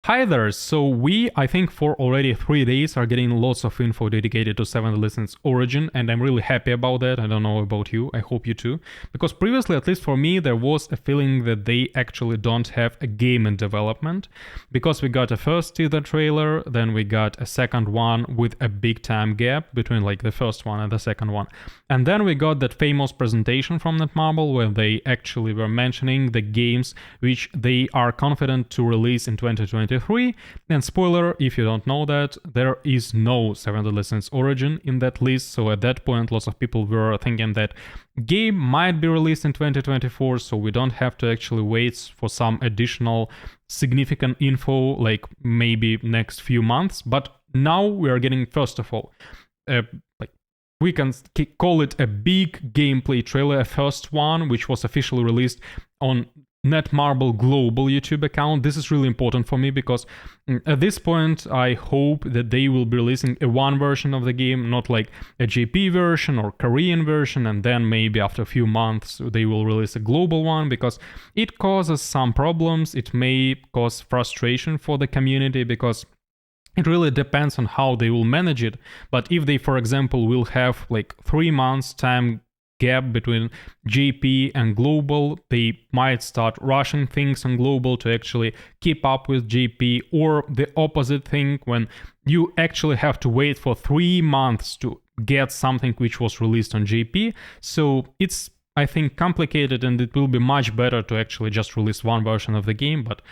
Hi there, so I think for already 3 days are getting lots of info dedicated to 7 Lessons Origin, and I'm really happy about that. I don't know about you, I hope you too. Because previously, at least for me, there was a feeling that they actually don't have a game in development. Because we got a first teaser trailer, then we got a second one with a big time gap between like the first one and the second one. And then we got that famous presentation from Netmarble where they actually were mentioning the games which they are confident to release in 2023. And spoiler, if you don't know that, there is no 7 Lessons Origin in that list, so at that point lots of people were thinking that game might be released in 2024, so we don't have to actually wait for some additional significant info like maybe next few months. But now we are getting, first of all, we can call it a big gameplay trailer, a first one, which was officially released on Netmarble global YouTube account. This is really important for me because at this point I hope that they will be releasing a one version of the game, not like a JP version or Korean version, and then maybe after a few months they will release a global one, because it causes some problems. It may cause frustration for the community because it really depends on how they will manage it. But if they, for example, will have like 3 months time gap between JP and global, they might start rushing things on global to actually keep up with JP, or the opposite thing, when you actually have to wait for 3 months to get something which was released on JP. So it's, I think, complicated, and it will be much better to actually just release one version of the game. But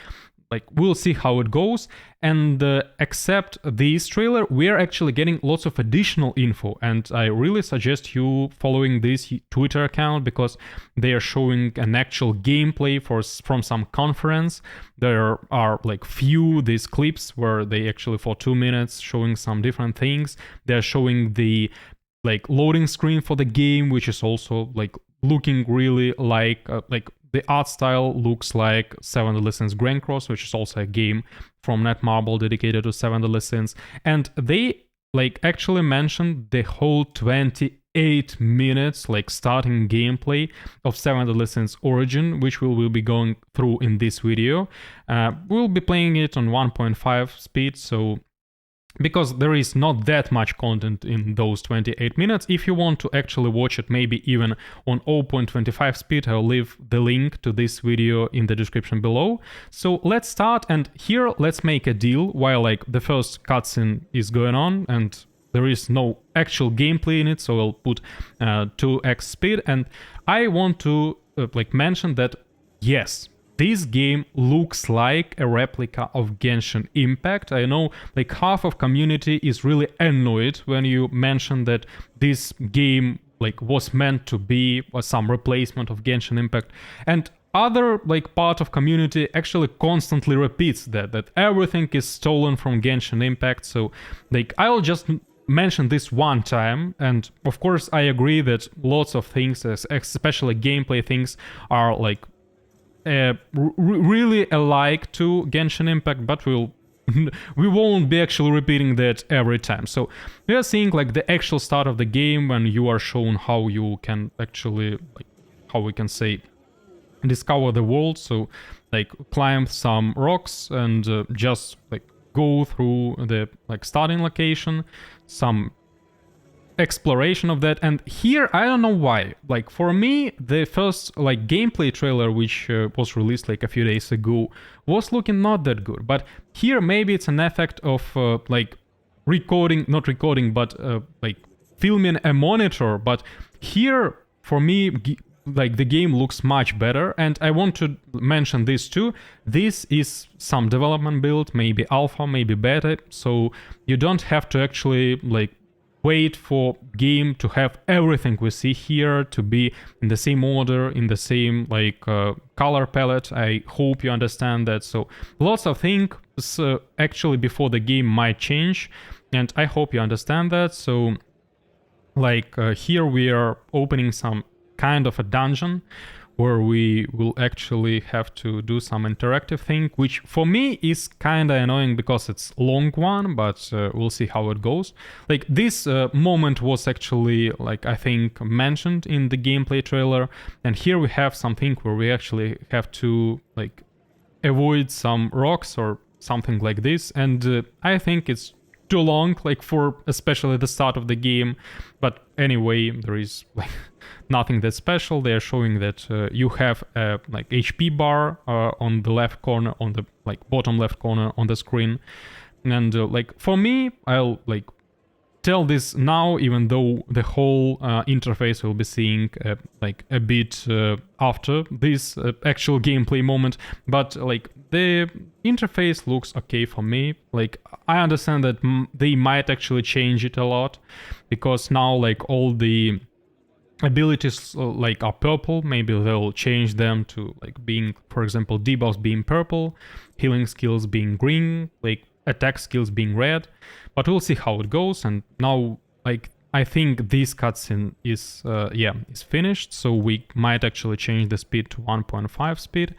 like, we'll see how it goes. And except this trailer, we're actually getting lots of additional info, and I really suggest you following this Twitter account because they are showing an actual gameplay from some conference. There are like few these clips where they actually for 2 minutes showing some different things. They're showing the like loading screen for the game, which is also like looking really like the art style looks like 7 Lessons Grand Cross, which is also a game from Netmarble dedicated to 7 Lessons. And they like actually mentioned the whole 28 minutes like starting gameplay of 7 Lessons Origin, which we will be going through in this video. We'll be playing it on 1.5 speed, so because there is not that much content in those 28 minutes. If you want to actually watch it maybe even on 0.25 speed, I'll leave the link to this video in the description below. So let's start, and here let's make a deal while like the first cutscene is going on and there is no actual gameplay in it, so I'll put 2x speed. And I want to mention that yes, this game looks like a replica of Genshin Impact. I know like half of community is really annoyed when you mention that this game like was meant to be some replacement of Genshin Impact, and other like part of community actually constantly repeats that everything is stolen from Genshin Impact. So like I'll just mention this one time, and of course I agree that lots of things, especially gameplay things, are like really alike to Genshin Impact, but we won't be actually repeating that every time. So we are seeing like the actual start of the game when you are shown how you can actually, like, how we can say, discover the world. So like climb some rocks and just like go through the like starting location, some exploration of that. And here I don't know why, like for me the first like gameplay trailer which was released like a few days ago was looking not that good, but here maybe it's an effect of like not recording but like filming a monitor. But here for me like the game looks much better, and I want to mention this too. This is some development build, maybe alpha, maybe beta, so you don't have to actually like wait for game to have everything we see here to be in the same order, in the same like color palette. I hope you understand that. So lots of things actually before the game might change, and I hope you understand that. So like here we are opening some kind of a dungeon where we will actually have to do some interactive thing, which for me is kind of annoying because it's long one, but we'll see how it goes. Like this moment was actually like I think mentioned in the gameplay trailer, and here we have something where we actually have to like avoid some rocks or something like this, and I think it's too long, like for especially the start of the game. But anyway, there is like nothing that special. They are showing that you have a like HP bar on the left corner, on the like bottom left corner on the screen, and like for me, I'll like tell this now, even though the whole interface will be seeing like a bit after this actual gameplay moment, but like the interface looks okay for me. Like I understand that they might actually change it a lot, because now like all the abilities like are purple. Maybe they'll change them to like being, for example, debuffs being purple, healing skills being green, like attack skills being red, but we'll see how it goes. And now like I think this cutscene is is finished, so we might actually change the speed to 1.5 speed.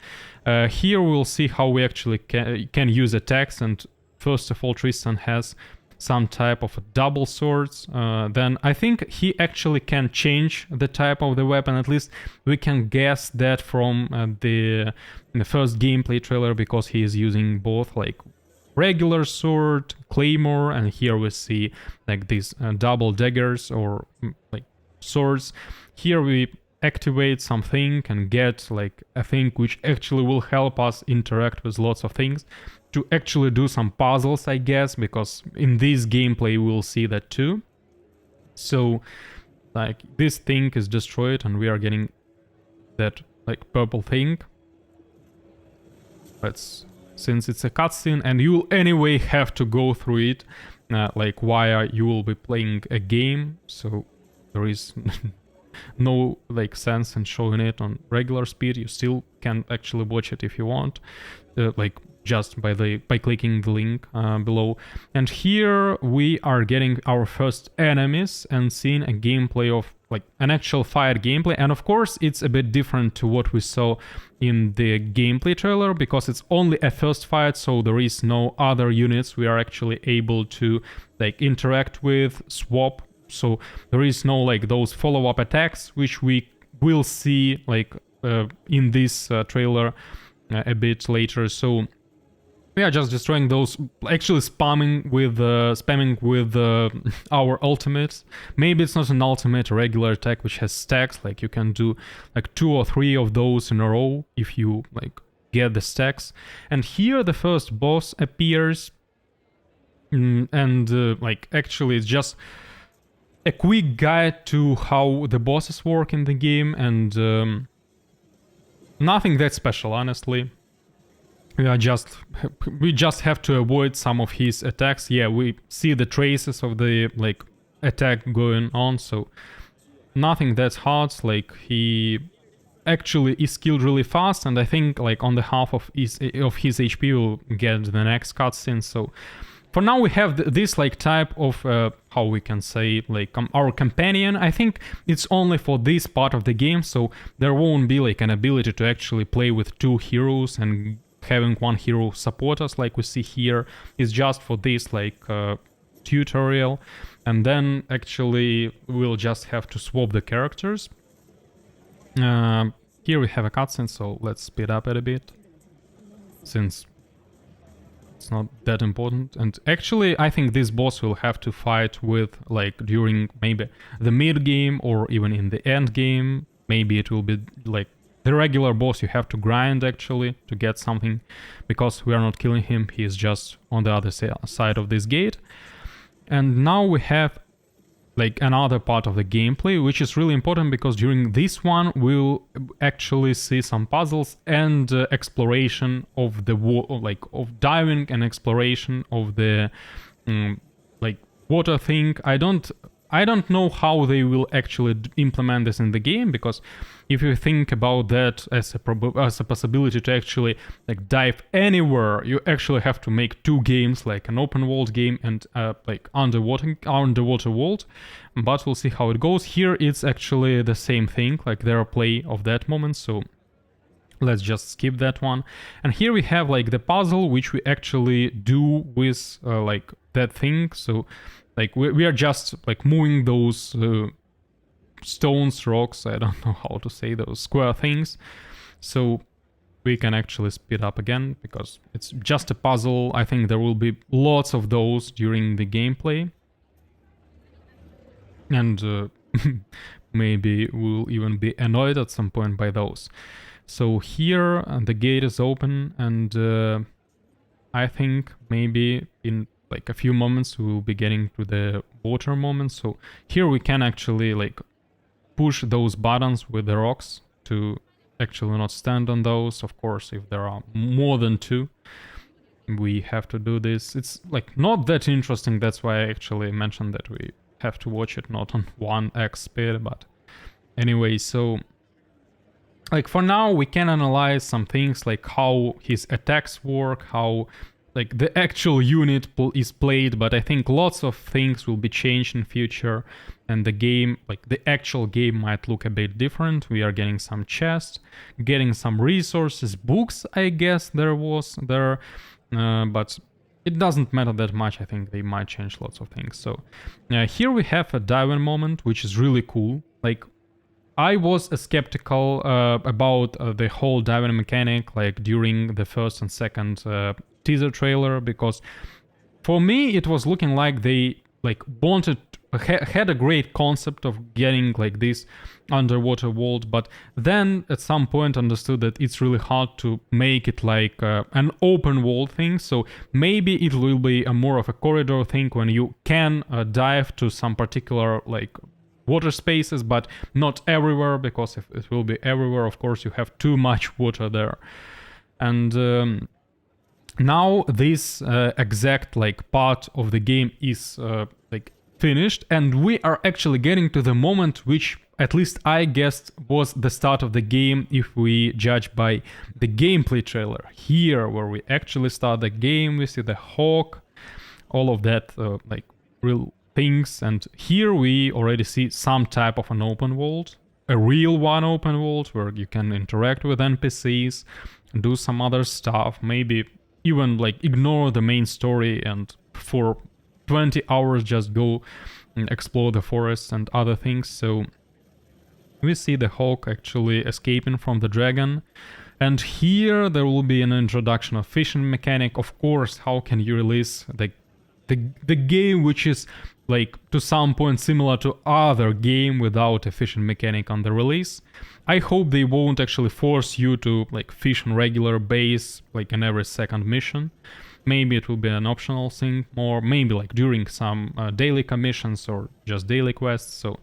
Here we'll see how we actually can use attacks, and first of all Tristan has some type of double swords. Then I think he actually can change the type of the weapon. At least we can guess that from the first gameplay trailer, because he is using both like regular sword, claymore, and here we see like these double daggers or like swords. Here we activate something and get like a thing which actually will help us interact with lots of things, to actually do some puzzles, I guess, because in this gameplay we'll see that too. So like this thing is destroyed and we are getting that like purple thing. Since it's a cutscene and you'll anyway have to go through it, like while you will be playing a game, so there is no like sense in showing it on regular speed. You still can actually watch it if you want, like just by clicking the link below. And here we are getting our first enemies and seeing a gameplay of like an actual fight gameplay. And of course it's a bit different to what we saw in the gameplay trailer, because it's only a first fight, so there is no other units we are actually able to like interact with, swap. So there is no like those follow-up attacks which we will see like in this trailer a bit later. So we are just destroying those, actually spamming with our ultimates. Maybe it's not an ultimate, a regular attack which has stacks, like you can do like 2 or 3 of those in a row if you like get the stacks. And here the first boss appears, and like actually it's just a quick guide to how the bosses work in the game, and nothing that special, honestly. We just have to avoid some of his attacks. Yeah, we see the traces of the like attack going on, so nothing that's hard. Like he actually is killed really fast, and I think like on the half of his HP we'll get the next cutscene. So for now we have this like type of how we can say like our companion. I think it's only for this part of the game, so there won't be like an ability to actually play with 2 heroes and having one hero support us like we see here. Is just for this like tutorial, and then actually we'll just have to swap the characters. Here we have a cutscene, so let's speed up it a bit, since it's not that important. And actually I think this boss will have to fight with like during maybe the mid game or even in the end game. Maybe it will be like the regular boss you have to grind actually to get something, because we are not killing him, he is just on the other side of this gate. And now we have like another part of the gameplay which is really important, because during this one we'll actually see some puzzles and exploration of the like of diving and exploration of the like water thing. I don't know how they will actually implement this in the game, because if you think about that as a possibility to actually like dive anywhere, you actually have to make 2 games, like an open world game and like underwater world. But we'll see how it goes. Here it's actually the same thing, like there are play of that moment, so let's just skip that one. And here we have like the puzzle which we actually do with like that thing. So like we are just like moving those stones, rocks, I don't know how to say, those square things. So we can actually speed up again because it's just a puzzle. I think there will be lots of those during the gameplay. And maybe we'll even be annoyed at some point by those. So here the gate is open, and I think maybe in like a few moments we'll be getting to the water moment. So here we can actually like push those buttons with the rocks to actually not stand on those. Of course, if there are more than two, we have to do this. It's like not that interesting. That's why I actually mentioned that we have to watch it not on 1x speed. But anyway, so like for now we can analyze some things like how his attacks work, how like the actual unit is played, but I think lots of things will be changed in future, and the game, like the actual game, might look a bit different. We are getting some chests, getting some resources, books, I guess there, but it doesn't matter that much. I think they might change lots of things. So here we have a diving moment, which is really cool. Like I was skeptical about the whole diving mechanic, like during the first and second teaser trailer, because for me it was looking like they like had a great concept of getting like this underwater world, but then at some point understood that it's really hard to make it like an open world thing. So maybe it will be a more of a corridor thing when you can dive to some particular like water spaces, but not everywhere, because if it will be everywhere, of course you have too much water there. And now this exact like part of the game is like finished, and we are actually getting to the moment which at least I guessed was the start of the game if we judge by the gameplay trailer. Here where we actually start the game, we see the hawk, all of that like real things, and here we already see some type of an open world, a real one open world where you can interact with NPCs, do some other stuff, maybe even like ignore the main story and for 20 hours just go and explore the forest and other things. So we see the hawk actually escaping from the dragon, and here there will be an introduction of fishing mechanic. Of course, how can you release the game which is like to some point similar to other game without a fishing mechanic on the release? I hope they won't actually force you to like fish on regular base like in every second mission. Maybe it will be an optional thing, or maybe like during some daily commissions or just daily quests. So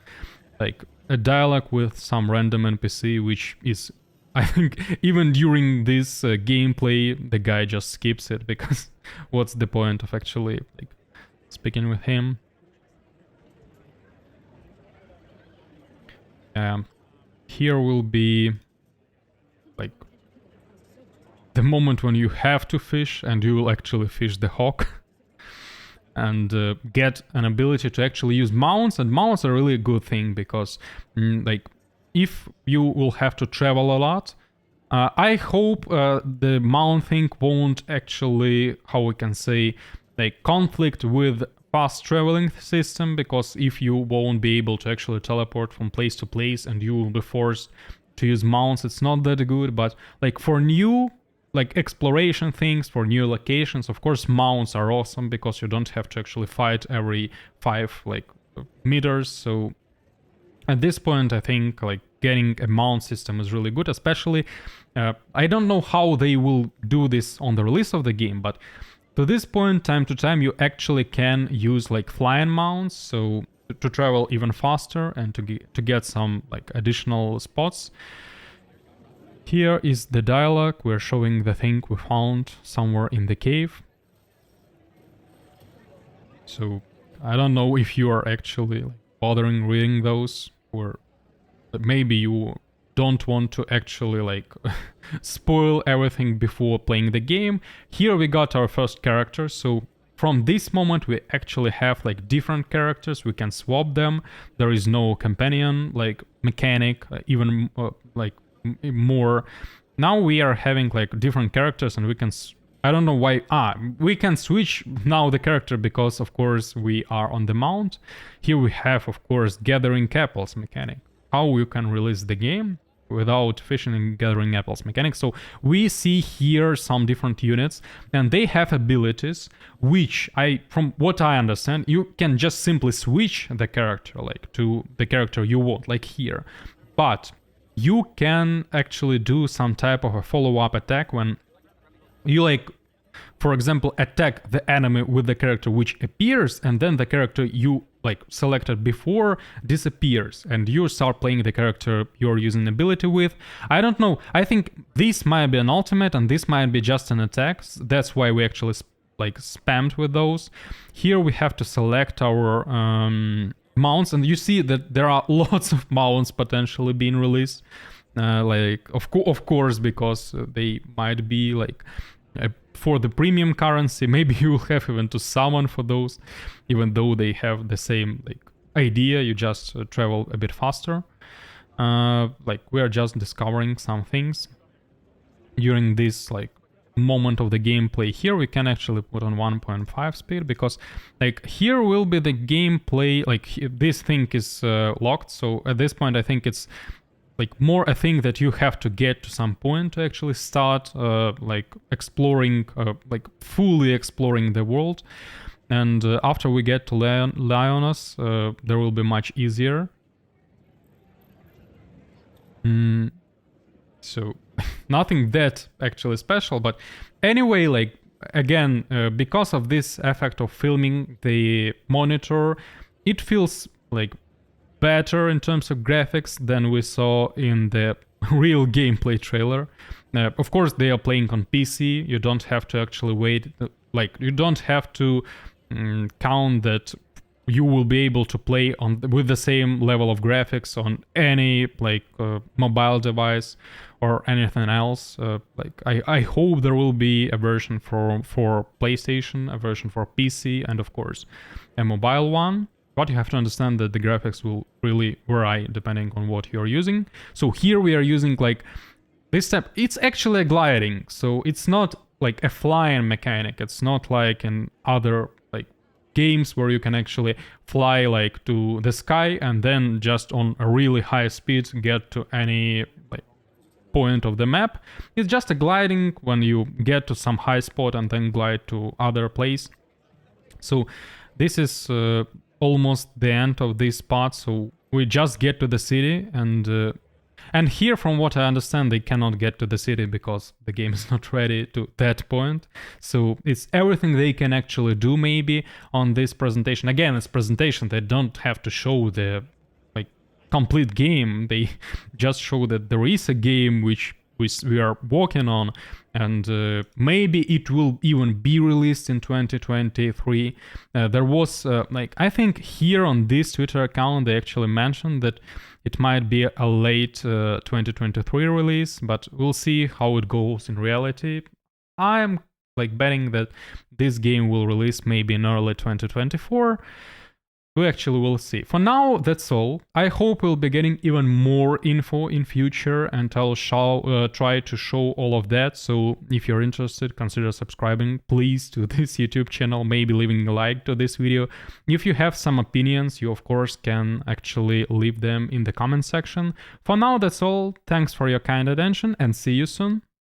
like a dialogue with some random NPC, which is, I think, even during this gameplay the guy just skips it, because what's the point of actually like speaking with him? Here will be like the moment when you have to fish, and you will actually fish the hawk and get an ability to actually use mounts. And mounts are really a good thing, because like if you will have to travel a lot, I hope the mount thing won't actually, how we can say, like conflict with fast traveling system, because if you won't be able to actually teleport from place to place and you will be forced to use mounts, it's not that good. But like for new like exploration things, for new locations, of course mounts are awesome, because you don't have to actually fight every 5 like meters. So at this point I think like getting a mount system is really good, especially I don't know how they will do this on the release of the game, but to this point, time to time, you actually can use like flying mounts, so to travel even faster and to get some like additional spots. Here is the dialogue. We're showing the thing we found somewhere in the cave. So I don't know if you are actually like bothering reading those, or maybe you don't want to actually like spoil everything before playing the game. Here we got our first character, so from this moment we actually have like different characters, we can swap them. There is no companion like mechanic, even like more. Now we are having like different characters, and we can I don't know why. We can switch now the character because of course we are on the mount. Here we have of course gathering apples mechanic. How you can release the game? without fishing and gathering apples mechanic. So we see here some different units, and they have abilities which from what I understand, you can just simply switch the character like to the character you want, like here. But you can actually do some type of a follow-up attack when you like, for example, attack the enemy with the character which appears, and then the character you like selected before disappears, and you start playing the character you're using ability with. I don't know. I think this might be an ultimate, and this might be just an attack. That's why we actually like spammed with those. Here we have to select our mounts, and you see that there are lots of mounts potentially being released. Like of course, because they might be like for the premium currency. Maybe you will have even to summon for those, even though they have the same like idea. You just travel a bit faster. Like we are just discovering some things during this like moment of the gameplay. Here we can actually put on 1.5 speed, because like here will be the gameplay, like this thing is locked. So at this point I think it's like more a thing that you have to get to some point to actually start like exploring, like fully exploring the world. And after we get to Lioness, there will be much easier. So nothing that actually special, but anyway, like again, because of this effect of filming the monitor, it feels like better in terms of graphics than we saw in the real gameplay trailer. Of course, they are playing on PC. You don't have to actually wait, like you don't have to count that you will be able to play on with the same level of graphics on any like mobile device or anything else. Like I hope there will be a version for PlayStation, a version for PC, and of course a mobile one. But you have to understand that the graphics will really vary depending on what you're using. So here we are using like this step. It's actually a gliding, so it's not like a flying mechanic. It's not like in other like games where you can actually fly like to the sky and then just on a really high speed get to any like point of the map. It's just a gliding when you get to some high spot and then glide to other place. So this is almost the end of this part. So we just get to the city, and here, from what I understand, they cannot get to the city because the game is not ready to that point. So it's everything they can actually do maybe on this presentation. Again, it's presentation. They don't have to show the like complete game. They just show that there is a game which we are working on, and maybe it will even be released in 2023. There was like I think here on this Twitter account they actually mentioned that it might be a late 2023 release, but we'll see how it goes in reality. I'm like betting that this game will release maybe in early 2024. We actually will see. For now, that's all. I hope we'll be getting even more info in future, and I'll try to show all of that. So if you're interested, consider subscribing, please, to this YouTube channel, maybe leaving a like to this video. If you have some opinions, you of course can actually leave them in the comment section. For now, that's all. Thanks for your kind attention, and see you soon.